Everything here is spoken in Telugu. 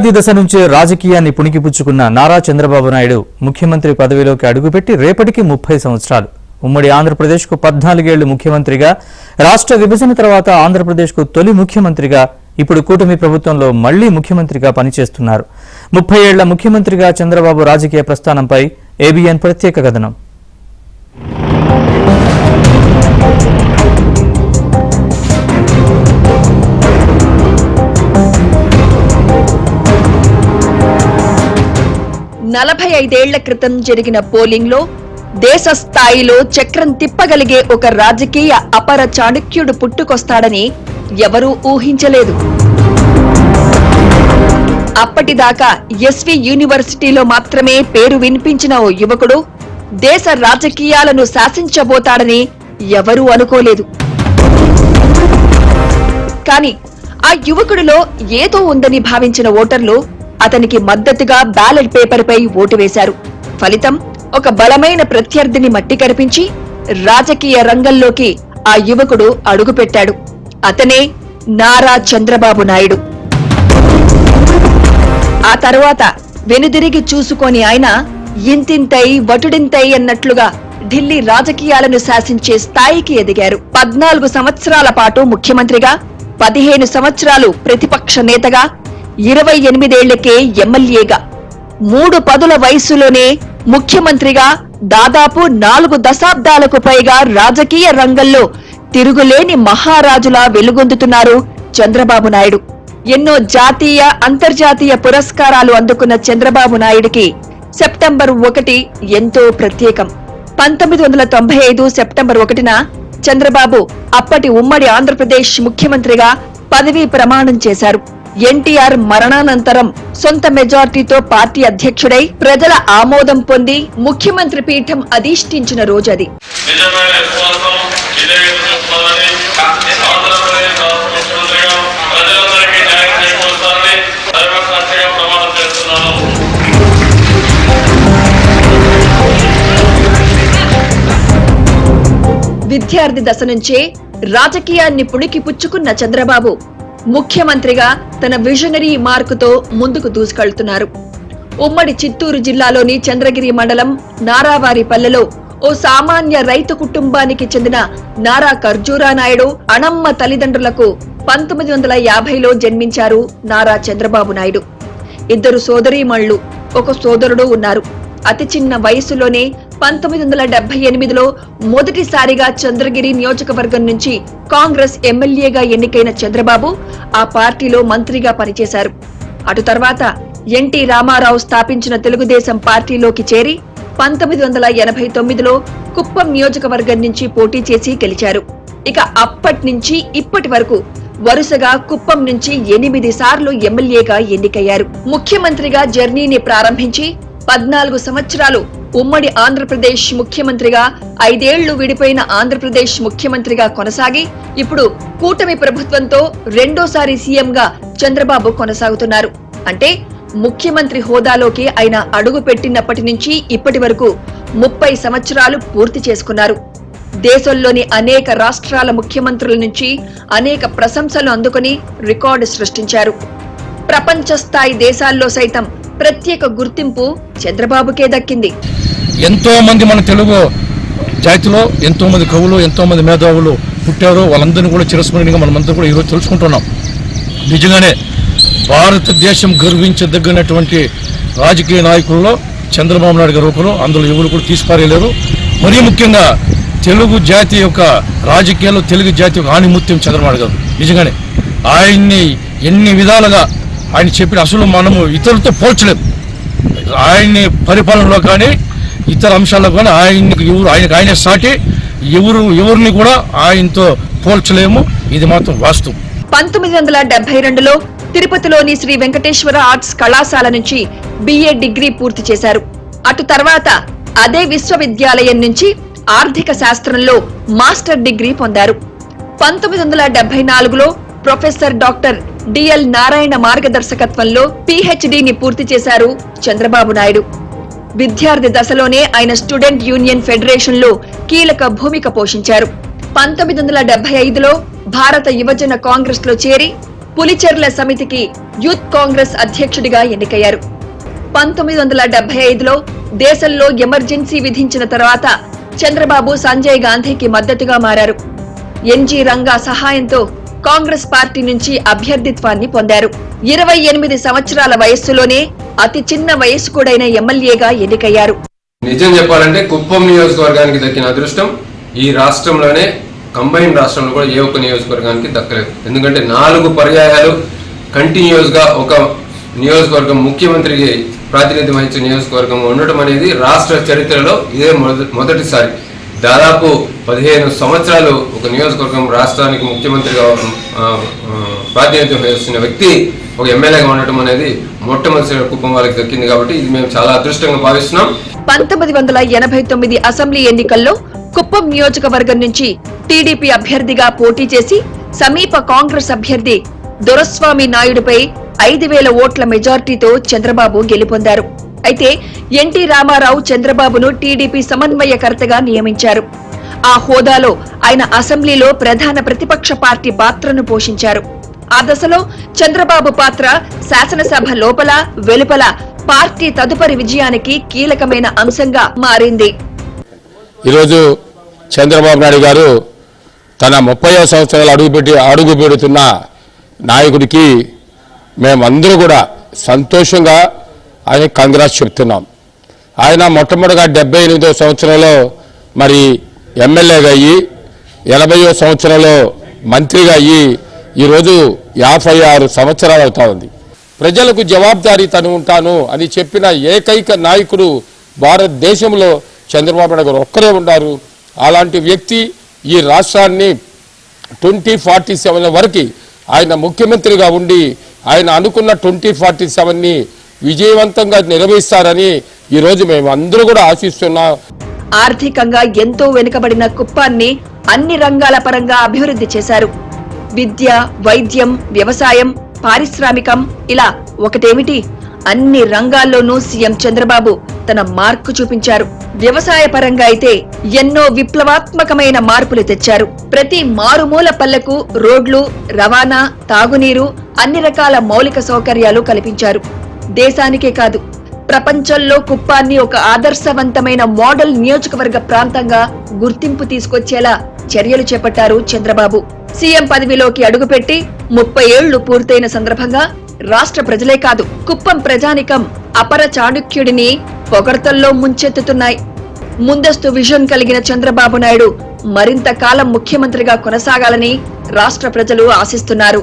విద్యార్థి దశ నుంచే రాజకీయాన్ని పుణికిపుచ్చుకున్న నారా చంద్రబాబు నాయుడు ముఖ్యమంత్రి పదవిలోకి అడుగుపెట్టి రేపటికి 30 సంవత్సరాలు. ఉమ్మడి ఆంధ్రప్రదేశ్కు 14 ఏళ్లు ముఖ్యమంత్రిగా, రాష్ట్ర విభజన తర్వాత ఆంధ్రప్రదేశ్కు తొలి ముఖ్యమంత్రిగా, ఇప్పుడు కూటమి ప్రభుత్వంలో మళ్లీ ముఖ్యమంత్రిగా పనిచేస్తున్నారు. 30 ఏళ్ల ముఖ్యమంత్రిగా చంద్రబాబు రాజకీయ ప్రస్థానంపై ఏబిఎన్ ప్రత్యేక కథనం. నలభై 45 ఏళ్ల క్రితం జరిగిన పోలింగ్ లో దేశ స్థాయిలో చక్రం తిప్పగలిగే ఒక రాజకీయ అపర చాణక్యుడు పుట్టుకొస్తాడని ఎవరూ ఊహించలేదు. అప్పటిదాకా ఎస్వి యూనివర్సిటీలో మాత్రమే పేరు వినిపించిన ఓ యువకుడు దేశ రాజకీయాలను శాసించబోతాడని ఎవరూ అనుకోలేదు. కానీ ఆ యువకుడిలో ఏదో ఉందని భావించిన ఓటర్లు అతనికి మద్దతుగా బ్యాలెట్ పేపర్పై ఓటు వేశారు. ఫలితం ఒక బలమైన ప్రత్యర్థిని మట్టి కరిపించి రాజకీయ రంగంలోకి ఆ యువకుడు అడుగుపెట్టాడు. అతనే నారా చంద్రబాబు నాయుడు. ఆ తర్వాత వెనుదిరిగి చూసుకొని ఆయన ఇంతింతై వటుడింతై అన్నట్లుగా ఢిల్లీ రాజకీయాలను శాసించే స్థాయికి ఎదిగారు. 14 సంవత్సరాల పాటు ముఖ్యమంత్రిగా, 15 సంవత్సరాలు ప్రతిపక్ష నేతగా, 28 ఏళ్లకే ఎమ్మెల్యేగా, 3 పదుల వయస్సులోనే ముఖ్యమంత్రిగా దాదాపు 4 దశాబ్దాలకు పైగా రాజకీయ రంగంలో తిరుగులేని మహారాజులా వెలుగొందుతున్నారు చంద్రబాబు నాయుడు. ఎన్నో జాతీయ, అంతర్జాతీయ పురస్కారాలు అందుకున్న చంద్రబాబు నాయుడికి సెప్టెంబర్ 1 ఎంతో ప్రత్యేకం. 1995 సెప్టెంబర్ 1న చంద్రబాబు అప్పటి ఉమ్మడి ఆంధ్రప్రదేశ్ ముఖ్యమంత్రిగా పదవీ ప్రమాణం చేశారు. ఎన్టీఆర్ మరణానంతరం సొంత మెజార్టీతో పార్టీ అధ్యక్షుడై ప్రజల ఆమోదం పొంది ముఖ్యమంత్రి పీఠం అధిష్ఠించిన రోజది. విద్యార్థి దశ నుంచే రాజకీయాన్ని పుణికి పుచ్చుకున్న చంద్రబాబు ముఖ్యమంత్రిగా తన విజనరీ మార్కుతో ముందుకు దూసుకెళ్తున్నారు. ఉమ్మడి చిత్తూరు జిల్లాలోని చంద్రగిరి మండలం నారావారిపల్లెలో ఓ సామాన్య రైతు కుటుంబానికి చెందిన నారా ఖర్జూరా నాయుడు అణమ్మ తల్లిదండ్రులకు 1950లో జన్మించారు నారా చంద్రబాబు నాయుడు. 2 సోదరీమణులు, ఒక సోదరుడు ఉన్నారు. అతి చిన్న వయసులోనే 1978లో మొదటిసారిగా చంద్రగిరి నియోజకవర్గం నుంచి కాంగ్రెస్ ఎమ్మెల్యేగా ఎన్నికైన చంద్రబాబు ఆ పార్టీలో మంత్రిగా పనిచేశారు. అటు తర్వాత ఎన్టీ రామారావు స్థాపించిన తెలుగుదేశం పార్టీలోకి చేరి 1989లో కుప్పం నియోజకవర్గం నుంచి పోటీ చేసి గెలిచారు. ఇక అప్పటి నుంచి ఇప్పటి వరకు వరుసగా కుప్పం నుంచి 8 సార్లు ఎమ్మెల్యేగా ఎన్నికయ్యారు. ముఖ్యమంత్రిగా జర్నీని ప్రారంభించి 14 సంవత్సరాలు ఉమ్మడి ఆంధ్రప్రదేశ్ ముఖ్యమంత్రిగా, 5 ఏళ్లు విడిపోయిన ఆంధ్రప్రదేశ్ ముఖ్యమంత్రిగా కొనసాగి ఇప్పుడు కూటమి ప్రభుత్వంతో రెండోసారి సీఎంగా చంద్రబాబు కొనసాగుతున్నారు. అంటే ముఖ్యమంత్రి హోదాలోకి ఆయన అడుగు పెట్టినప్పటి నుంచి ఇప్పటి వరకు 30 సంవత్సరాలు పూర్తి చేసుకున్నారు. దేశంలోని అనేక రాష్ట్రాల ముఖ్యమంత్రుల నుంచి అనేక ప్రశంసలు అందుకుని రికార్డు సృష్టించారు. ప్రపంచ స్థాయి దేశాల్లో సైతం ప్రత్యేక గుర్తింపు చంద్రబాబుకే దక్కింది. ఎంతో మంది మన తెలుగు జాతిలో ఎంతో మంది కవులు, ఎంతో మంది మేధావులు పుట్టారు. వాళ్ళందరినీ కూడా చిరస్మరణీయంగా మనమందరూ కూడా ఈరోజు తెలుసుకుంటున్నాం. నిజంగానే భారతదేశం గర్వించదగినటువంటి రాజకీయ నాయకుల్లో చంద్రబాబు నాయుడు గారు ఒకరు. అందులో ఎవరు కూడా తీసిపారేయలేరు. మరీ ముఖ్యంగా తెలుగు జాతి యొక్క రాజకీయాల్లో తెలుగు జాతి యొక్క ఆణిముత్యం చంద్రబాబు గారు. నిజంగానే ఆయన్ని ఎన్ని విధాలుగా ఆయన చెప్పిన అసలు మనము ఇతరులతో పోల్చలేము. ఆయన్ని పరిపాలనలో కానీ ఇతర అంశాల్లో కానీ ఆయనకు సాటి ఎవరిని కూడా ఆయనతో పోల్చలేము. ఇది మాత్రం వాస్తవం. 1972లో తిరుపతిలోని శ్రీ వెంకటేశ్వర ఆర్ట్స్ కళాశాల నుంచి BA డిగ్రీ పూర్తి చేశారు. అటు తర్వాత అదే విశ్వవిద్యాలయం నుంచి ఆర్థిక శాస్త్రంలో మాస్టర్ డిగ్రీ పొందారు. 1974లో ప్రొఫెసర్ డాక్టర్ DL నారాయణ మార్గదర్శకత్వంలో PhDని పూర్తి చేశారు చంద్రబాబు నాయుడు. విద్యార్థి దశలోనే ఆయన స్టూడెంట్ యూనియన్ ఫెడరేషన్ లో కీలక భూమిక పోషించారు. 1975లో భారత యువజన కాంగ్రెస్ లో చేరి పులిచెర్ల సమితికి యూత్ కాంగ్రెస్ అధ్యక్షుడిగా ఎన్నికయ్యారు. 1975లో దేశంలో ఎమర్జెన్సీ విధించిన తర్వాత చంద్రబాబు సంజయ్ గాంధీకి మద్దతుగా మారారు. ఎన్జీ రంగా సహాయంతో కాంగ్రెస్ పార్టీ నుంచి అభ్యర్థిత్వాన్ని పొందారు. 28 సంవత్సరాల వయస్సులోనే అతి చిన్న వయస్కుడైన ఎమ్మెల్యేగా ఎన్నికయ్యారు. నిజం చెప్పాలంటే కుప్పం నియోజకవర్గానికి దక్కిన అదృష్టం ఈ రాష్ట్రంలోనే కంబైన్ రాష్ట్రంలో కూడా ఏ ఒక్క నియోజకవర్గానికి దక్కలేదు. ఎందుకంటే 4 పర్యాయాలు కంటిన్యూస్ గా ఒక నియోజకవర్గం ముఖ్యమంత్రికి ప్రాతినిధ్యం వహించే నియోజకవర్గం ఉండటం అనేది రాష్ట్ర చరిత్రలో ఇదే మొదటిసారి. దాదాపు 15 సంవత్సరాలు ఒక నియోజకవర్గం రాష్ట్రానికి ముఖ్యమంత్రిగా ప్రాతినిధ్యం వహిస్తున్న వ్యక్తి ఒక ఎమ్మెల్యేగా ఉండటం అనేది మొట్టమొదటిసారి కుప్పం వాళ్ళకి దక్కింది. కాబట్టి ఇది మేము చాలా అదృష్టంగా భావిస్తున్నాం. 1989 అసెంబ్లీ ఎన్నికల్లో కుప్పం నియోజకవర్గం నుంచి టీడీపీ అభ్యర్థిగా పోటీ చేసి సమీప కాంగ్రెస్ అభ్యర్థి దొరస్వామి నాయుడుపై 5,000 ఓట్ల మెజార్టీతో చంద్రబాబు గెలుపొందారు. అయితే ఎన్టీ రామారావు చంద్రబాబును టీడీపీ సమన్వయకర్తగా నియమించారు. ఆ హోదాలో ఆయన అసెంబ్లీలో ప్రధాన ప్రతిపక్ష పార్టీ పాత్రను పోషించారు. ఆ దశలో చంద్రబాబు పాత్ర శాసనసభ లోపల వెలుపల పార్టీ తదుపరి విజయానికి కీలకమైన అంశంగా మారింది. ఈరోజు చంద్రబాబు నాయుడు గారు తన 30వ సంవత్సరాలు అడుగు పెడుతున్న నాయకుడికి మేమందరూ కూడా సంతోషంగా ఆయన కంగ్రాట్స్ చెప్తున్నాం. ఆయన మొట్టమొదటిగా 78వ సంవత్సరంలో మరి ఎమ్మెల్యేగా అయ్యి 80వ సంవత్సరంలో మంత్రిగా అయ్యి ఈరోజు 56 సంవత్సరాలు అవుతా ఉంది. ప్రజలకు జవాబుదారీ తను ఉంటాను అని చెప్పిన ఏకైక నాయకుడు భారతదేశంలో చంద్రబాబు నాయుడు గారు ఒక్కరే ఉన్నారు. అలాంటి వ్యక్తి ఈ రాష్ట్రాన్ని 2047 వరకు ఆయన ముఖ్యమంత్రిగా ఉండి ఆయన అనుకున్న 2047ని విజయవంతంగా నిర్వహిస్తారని ఈరోజు మేము అందరూ కూడా ఆశిస్తున్నాం. ఆర్థికంగా ఎంతో వెనుకబడిన కుప్పాన్ని అన్ని రంగాల పరంగా అభివృద్ధి చేశారు. విద్య, వైద్యం, వ్యవసాయం, పారిశ్రామికం ఇలా ఒకటేమిటి అన్ని రంగాల్లోనూ సీఎం చంద్రబాబు తన మార్కు చూపించారు. వ్యవసాయ పరంగా అయితే ఎన్నో విప్లవాత్మకమైన మార్పులు తెచ్చారు. ప్రతి మారుమూల పల్లెకు రోడ్లు, రవాణా, తాగునీరు, అన్ని రకాల మౌలిక సౌకర్యాలు కల్పించారు. దేశానికే కాదు ప్రపంచంలో కుప్పాన్ని ఒక ఆదర్శవంతమైన మోడల్ నియోజకవర్గ ప్రాంతంగా గుర్తింపు తీసుకొచ్చేలా చర్యలు చేపట్టారు చంద్రబాబు. సీఎం పదవిలోకి అడుగుపెట్టి 30 ఏళ్లు పూర్తయిన సందర్భంగా రాష్ట్ర ప్రజలే కాదు కుప్పం ప్రజానికం అపర చాణుక్యుడిని పొగడ్తల్లో ముంచెత్తుతున్నాయి. ముందస్తు విజన్ కలిగిన చంద్రబాబు నాయుడు మరింత కాలం ముఖ్యమంత్రిగా కొనసాగాలని రాష్ట్ర ప్రజలు ఆశిస్తున్నారు.